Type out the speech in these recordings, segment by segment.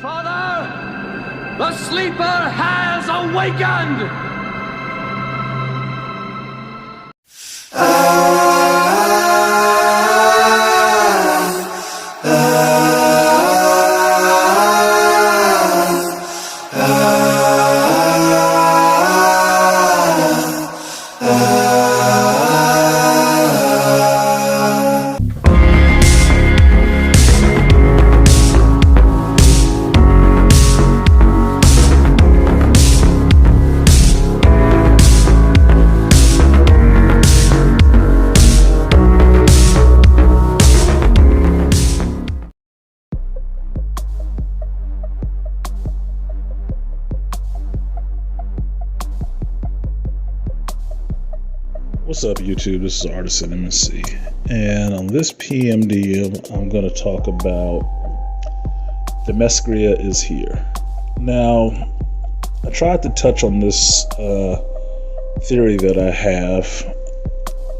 Father, the sleeper has awakened! What's up, YouTube? This is Artisan MC, and on this PMDM, I'm going to talk about Themyscira is here. Now, I tried to touch on this theory that I have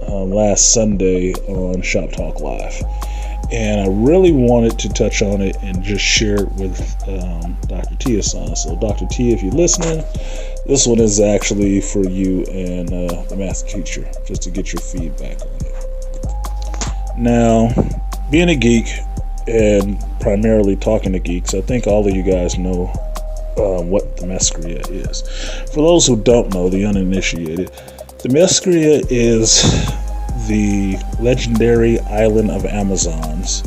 last Sunday on Shop Talk Live, and I really wanted to touch on it and just share it with Dr. Artisan. So, Dr. T, if you're listening, this one is actually for you and the master teacher, just to get your feedback on it. Now, being a geek and primarily talking to geeks, I think all of you guys know what Themyscira is. For those who don't know, the uninitiated, Themyscira is the legendary island of Amazons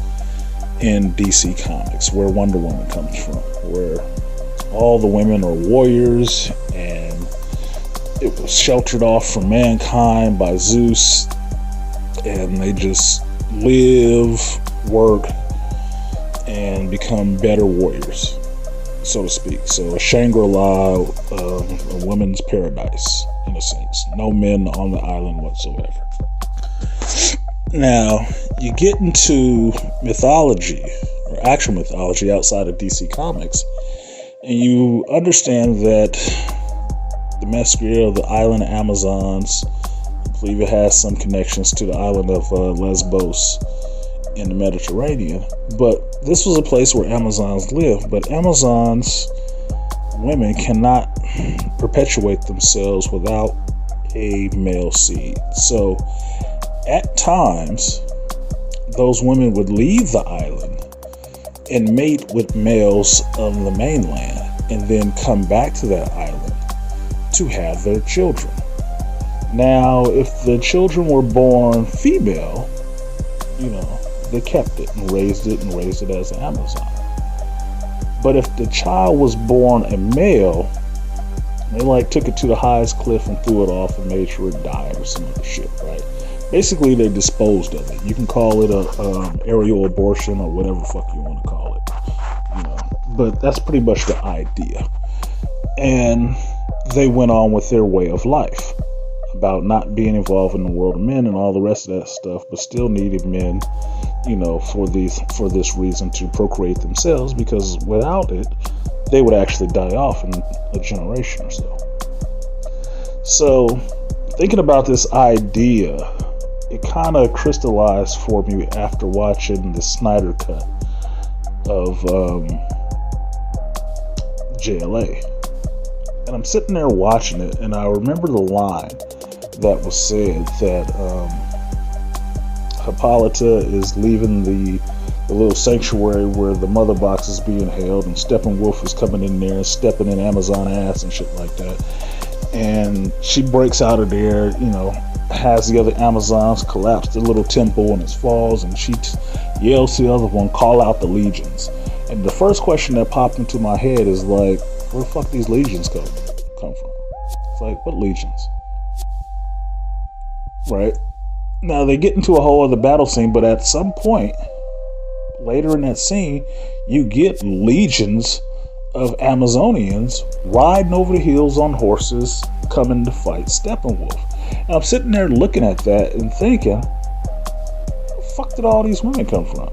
in DC Comics, where Wonder Woman comes from, where all the women are warriors, and it was sheltered off from mankind by Zeus, and they just live, work, and become better warriors, so to speak. So a Shangri-La, a women's paradise, in a sense. No men on the island whatsoever. Now, you get into mythology, or actual mythology outside of DC Comics, and you understand that the Themyscira, the island of Amazons, I believe it has some connections to the island of Lesbos in the Mediterranean. But this was a place where Amazons live. But Amazons, women, cannot perpetuate themselves without a male seed. So at times, those women would leave the island and mate with males on the mainland, and then come back to that island to have their children. Now, if the children were born female, they kept it and raised it as an Amazon. But if the child was born a male, they took it to the highest cliff and threw it off and made sure it died or some other shit, right? Basically, they disposed of it. You can call it a aerial abortion or whatever the fuck you want to call it, but that's pretty much the idea. And they went on with their way of life about not being involved in the world of men and all the rest of that stuff, but still needed men, for this reason, to procreate themselves, because without it, they would actually die off in a generation or so. So, thinking about this idea, it kind of crystallized for me after watching the Snyder Cut of JLA. And I'm sitting there watching it, and I remember the line that was said that Hippolyta is leaving the little sanctuary where the mother box is being held, and Steppenwolf is coming in there and stepping in Amazon ass and shit like that. And she breaks out of there, has the other Amazons collapse the little temple, and it falls, and she yells to the other one, call out the legions. And the first question that popped into my head is where the fuck these legions come from? It's what legions? Right? Now, they get into a whole other battle scene, but at some point, later in that scene, you get legions of Amazonians riding over the hills on horses, coming to fight Steppenwolf. And I'm sitting there looking at that and thinking, where the fuck did all these women come from?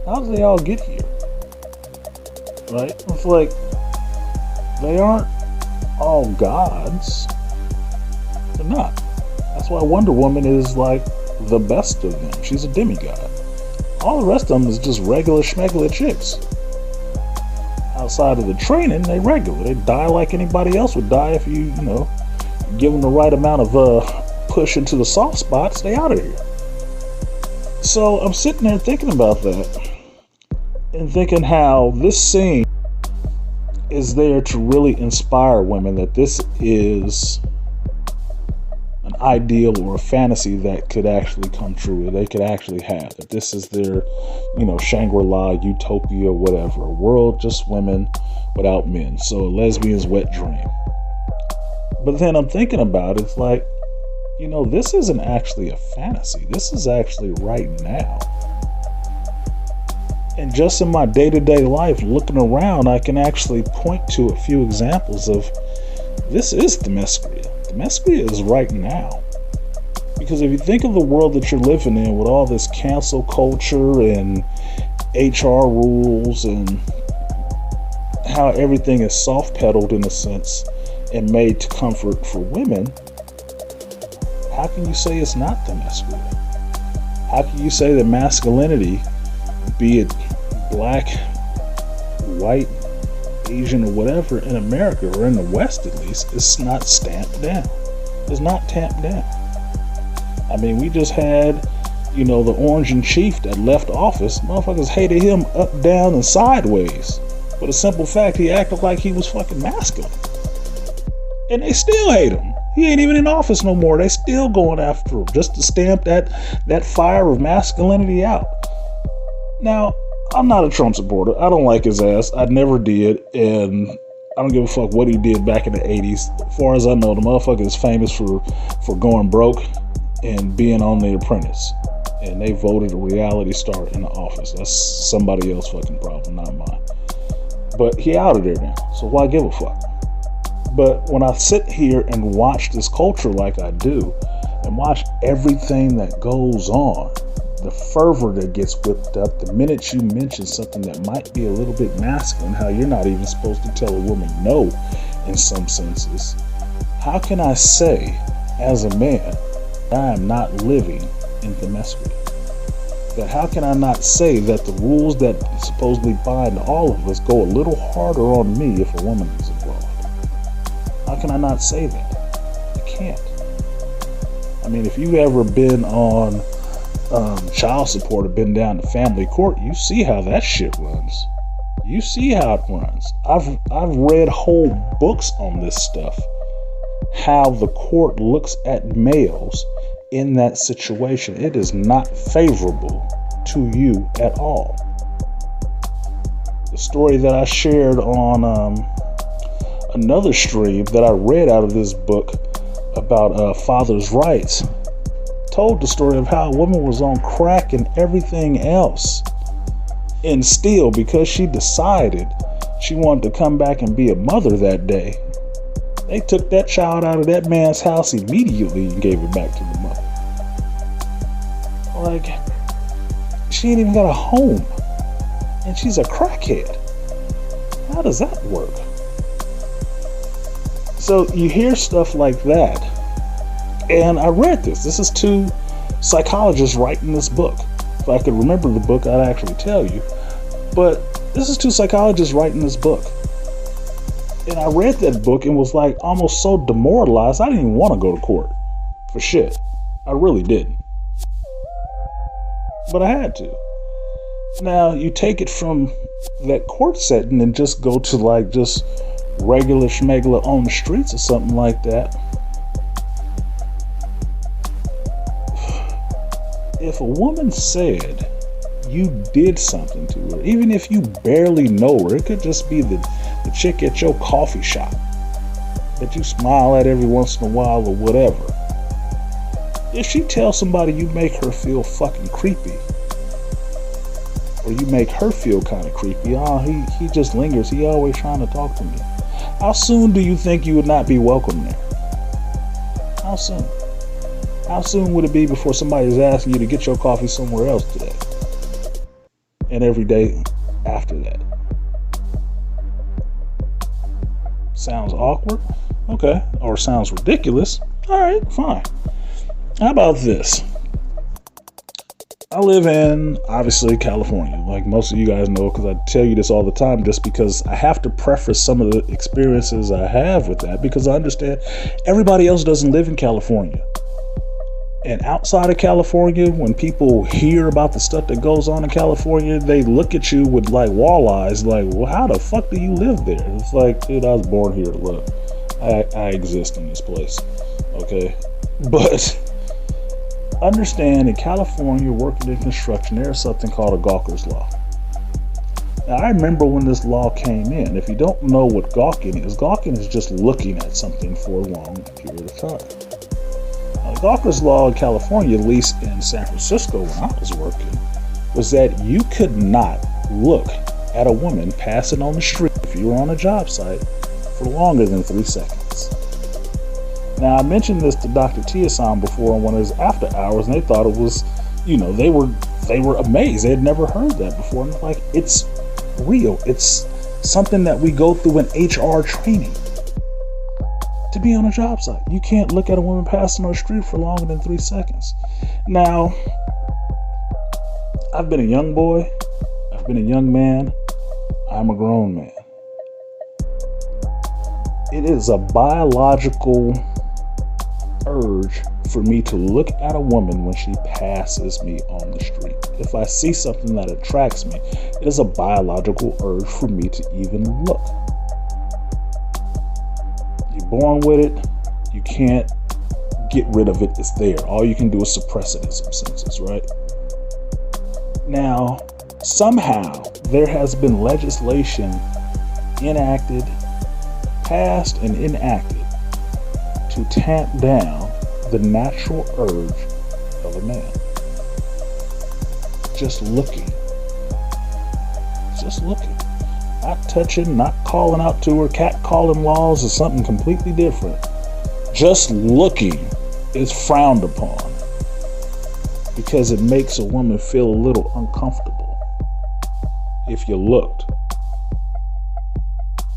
How did they all get here? Right? It's they aren't all gods. They're not. That's why Wonder Woman is the best of them. She's a demigod. All the rest of them is just regular schmegular chicks. outside of the training, they regular. They die like anybody else would die if you give them the right amount of push into the soft spots. They out of here. So I'm sitting there thinking about that and thinking how this scene is there to really inspire women that this is an ideal or a fantasy that could actually come true, that they could actually have, that this is their, Shangri-La, utopia, whatever, a world just women without men. So a lesbian's wet dream. But then I'm thinking about it, it's like, this isn't actually a fantasy. This is actually right now. And just in my day-to-day life, looking around, I can actually point to a few examples of this is Themyscira. Themyscira is right now. Because if you think of the world that you're living in with all this cancel culture and HR rules and how everything is soft-pedaled in a sense and made to comfort for women, how can you say it's not Themyscira? How can you say that masculinity, be it black, white, Asian, or whatever, in America or in the West at least, is not stamped down? It's not tamped down. I mean, we just had, the Orange and Chief that left office. Motherfuckers hated him up, down, and sideways. For the simple fact he acted like he was fucking masculine. And they still hate him. He ain't even in office no more. They still going after him just to stamp that fire of masculinity out. Now, I'm not a Trump supporter. I don't like his ass. I never did. And I don't give a fuck what he did back in the 80s. As far as I know, the motherfucker is famous for going broke and being on The Apprentice. And they voted a reality star in the office. That's somebody else's fucking problem, not mine. But he out of there now. So why give a fuck? But when I sit here and watch this culture like I do, and watch everything that goes on, the fervor that gets whipped up the minute you mention something that might be a little bit masculine, how you're not even supposed to tell a woman no in some senses, how can I say, as a man, I am not living in Themyscira? That how can I not say that the rules that supposedly bind all of us go a little harder on me if a woman is involved? How can I not say that? I can't. I mean, if you've ever been on child support or been down to family court, you see how that shit runs. You see how it runs. I've read whole books on this stuff. How the court looks at males in that situation. It is not favorable to you at all. The story that I shared on another stream that I read out of this book about father's rights told the story of how a woman was on crack and everything else, and still, because she decided she wanted to come back and be a mother that day, they took that child out of that man's house immediately and gave it back to the mother. Like, she ain't even got a home, and she's a crackhead. How does that work? So you hear stuff like that. And I read this. This is two psychologists writing this book. If I could remember the book, I'd actually tell you. But this is two psychologists writing this book. And I read that book and was like almost so demoralized, I didn't even want to go to court for shit. I really didn't. But I had to. Now, you take it from that court setting and just go to like just regular schmegler on the streets or something like that. If a woman said you did something to her, even if you barely know her, it could just be the chick at your coffee shop that you smile at every once in a while or whatever. If she tells somebody you make her feel fucking creepy, or you make her feel kind of creepy, he just lingers, he always trying to talk to me. How soon do you think you would not be welcome there? How soon? How soon would it be before somebody's asking you to get your coffee somewhere else today? And every day after that? Sounds awkward? Okay. Or sounds ridiculous? Alright, fine. How about this? I live in, obviously, California, like most of you guys know, because I tell you this all the time, just because I have to preface some of the experiences I have with that, because I understand everybody else doesn't live in California. And outside of California, when people hear about the stuff that goes on in California, they look at you with like walleyes, like, well, how the fuck do you live there? It's like, dude, I was born here. Look, I exist in this place. Okay? But understand, in California, working in construction, there's something called a Gawker's Law. Now, I remember when this law came in. If you don't know what gawking is just looking at something for a long period of time. Now, the Gawker's Law in California, at least in San Francisco when I was working, was that you could not look at a woman passing on the street if you were on a job site for longer than 3 seconds. Now, I mentioned this to Dr. Tiasan before on one of his after hours, and they thought it was, they were amazed. They had never heard that before. And like, it's real. It's something that we go through in HR training to be on a job site. You can't look at a woman passing on the street for longer than 3 seconds. Now, I've been a young boy. I've been a young man. I'm a grown man. It is a biological urge for me to look at a woman when she passes me on the street. If I see something that attracts me, it is a biological urge for me to even look. You're born with it. You can't get rid of it. It's there. All you can do is suppress it in some senses, right? Now, somehow there has been legislation enacted, passed and enacted to tamp down the natural urge of a man. Just looking. Not touching, not calling out to her. Catcalling laws is something completely different. Just looking is frowned upon because it makes a woman feel a little uncomfortable if you looked.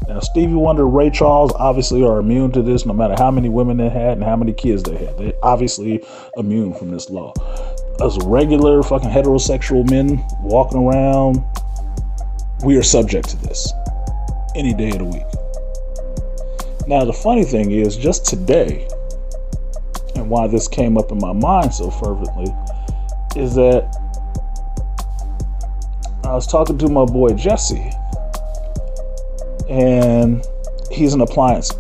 Now, Stevie Wonder and Ray Charles obviously are immune to this, no matter how many women they had and how many kids they had. They're obviously immune from this law. As regular fucking heterosexual men walking around, we are subject to this any day of the week. Now, the funny thing is, just today, and why this came up in my mind so fervently, is that I was talking to my boy Jesse, and he's an appliance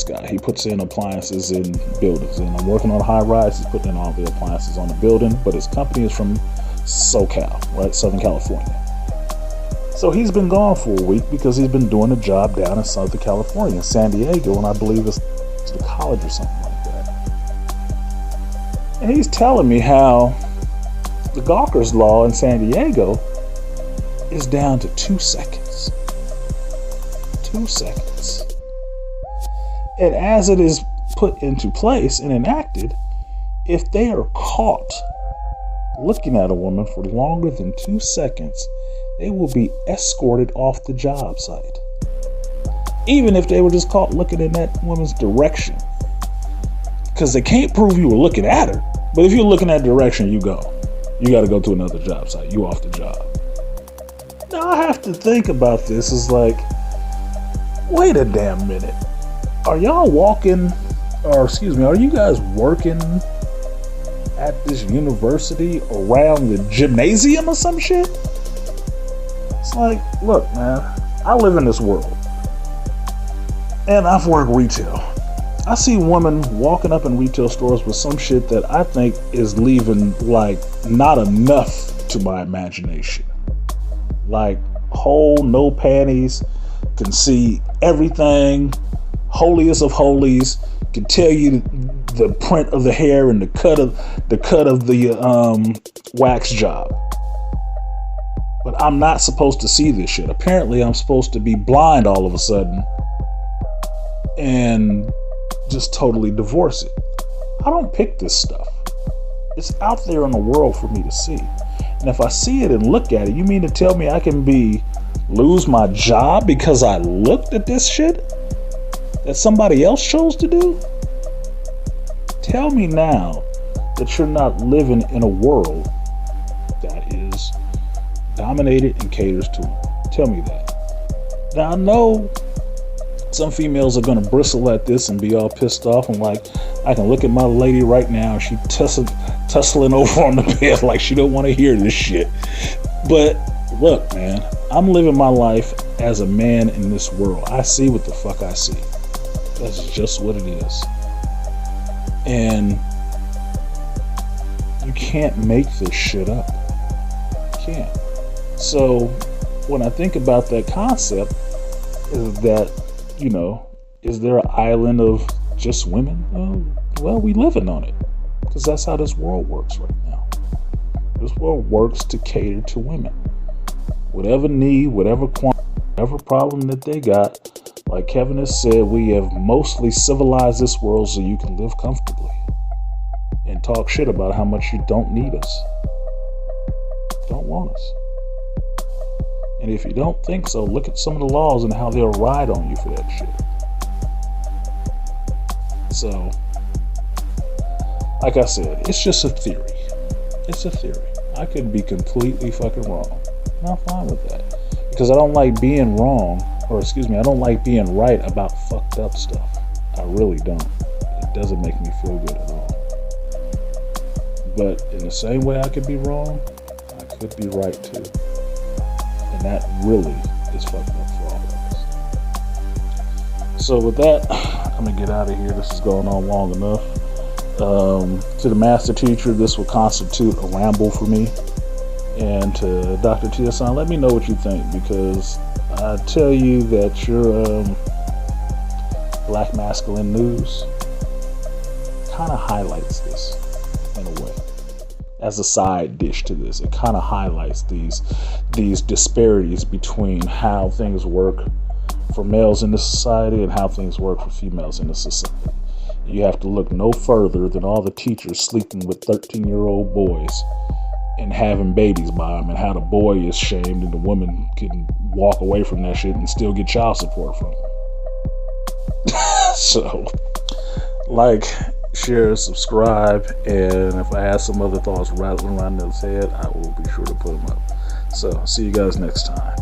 guy. He puts in appliances in buildings, and I'm working on a high rise. He's putting in all the appliances on the building, but his company is from SoCal, right? Southern California. So he's been gone for a week because he's been doing a job down in Southern California, San Diego, and I believe it's the college or something like that. And he's telling me how the Gawker's Law in San Diego is down to 2 seconds. 2 seconds. And as it is put into place and enacted, if they are caught looking at a woman for longer than 2 seconds, they will be escorted off the job site. Even if they were just caught looking in that woman's direction. Because they can't prove you were looking at her. But if you're looking that direction, you go. You got to go to another job site. You off the job. Now I have to think about this. It's like, wait a damn minute. Are y'all walking, or excuse me, are you guys working at this university around the gymnasium or some shit? It's like, look, man, I live in this world, and I've worked retail. I see women walking up in retail stores with some shit that I think is leaving, like, not enough to my imagination. Like, whole, no panties, can see everything, holiest of holies, can tell you the print of the hair and the cut of the wax job. But I'm not supposed to see this shit. Apparently, I'm supposed to be blind all of a sudden and just totally divorce it. I don't pick this stuff. It's out there in the world for me to see. And if I see it and look at it, you mean to tell me I can lose my job because I looked at this shit that somebody else chose to do? Tell me now that you're not living in a world dominated and caters to them. Tell me that. Now, I know some females are going to bristle at this and be all pissed off. And like, I can look at my lady right now and she tussling over on the bed like she don't want to hear this shit. But look, man, I'm living my life as a man in this world. I see what the fuck I see. That's just what it is. And you can't make this shit up. You can't. So when I think about that concept, is that, you know, is there an island of just women? Well, we living on it, because that's how this world works right now. This world works to cater to women. Whatever need, whatever problem that they got, like Kevin has said, we have mostly civilized this world so you can live comfortably and talk shit about how much you don't need us, don't want us. And if you don't think so, look at some of the laws and how they'll ride on you for that shit. So, like I said, it's just a theory. It's a theory. I could be completely fucking wrong. And I'm fine with that. Because I don't like being wrong, I don't like being right about fucked up stuff. I really don't. It doesn't make me feel good at all. But in the same way I could be wrong, I could be right too. And that really is fucked up for all of us. So with that, I'm going to get out of here. This is going on long enough. To the master teacher, this will constitute a ramble for me. And to Dr. Tia-san, let me know what you think, because I tell you that your Black Masculine News kind of highlights this in a way. As a side dish to this, it kind of highlights these disparities between how things work for males in the society and how things work for females in the society. You have to look no further than all the teachers sleeping with 13-year-old boys and having babies by them, and how the boy is shamed and the woman can walk away from that shit and still get child support from it. So, like, share, subscribe, and if I have some other thoughts rattling around in his head, I will be sure to put them up. So, see you guys next time.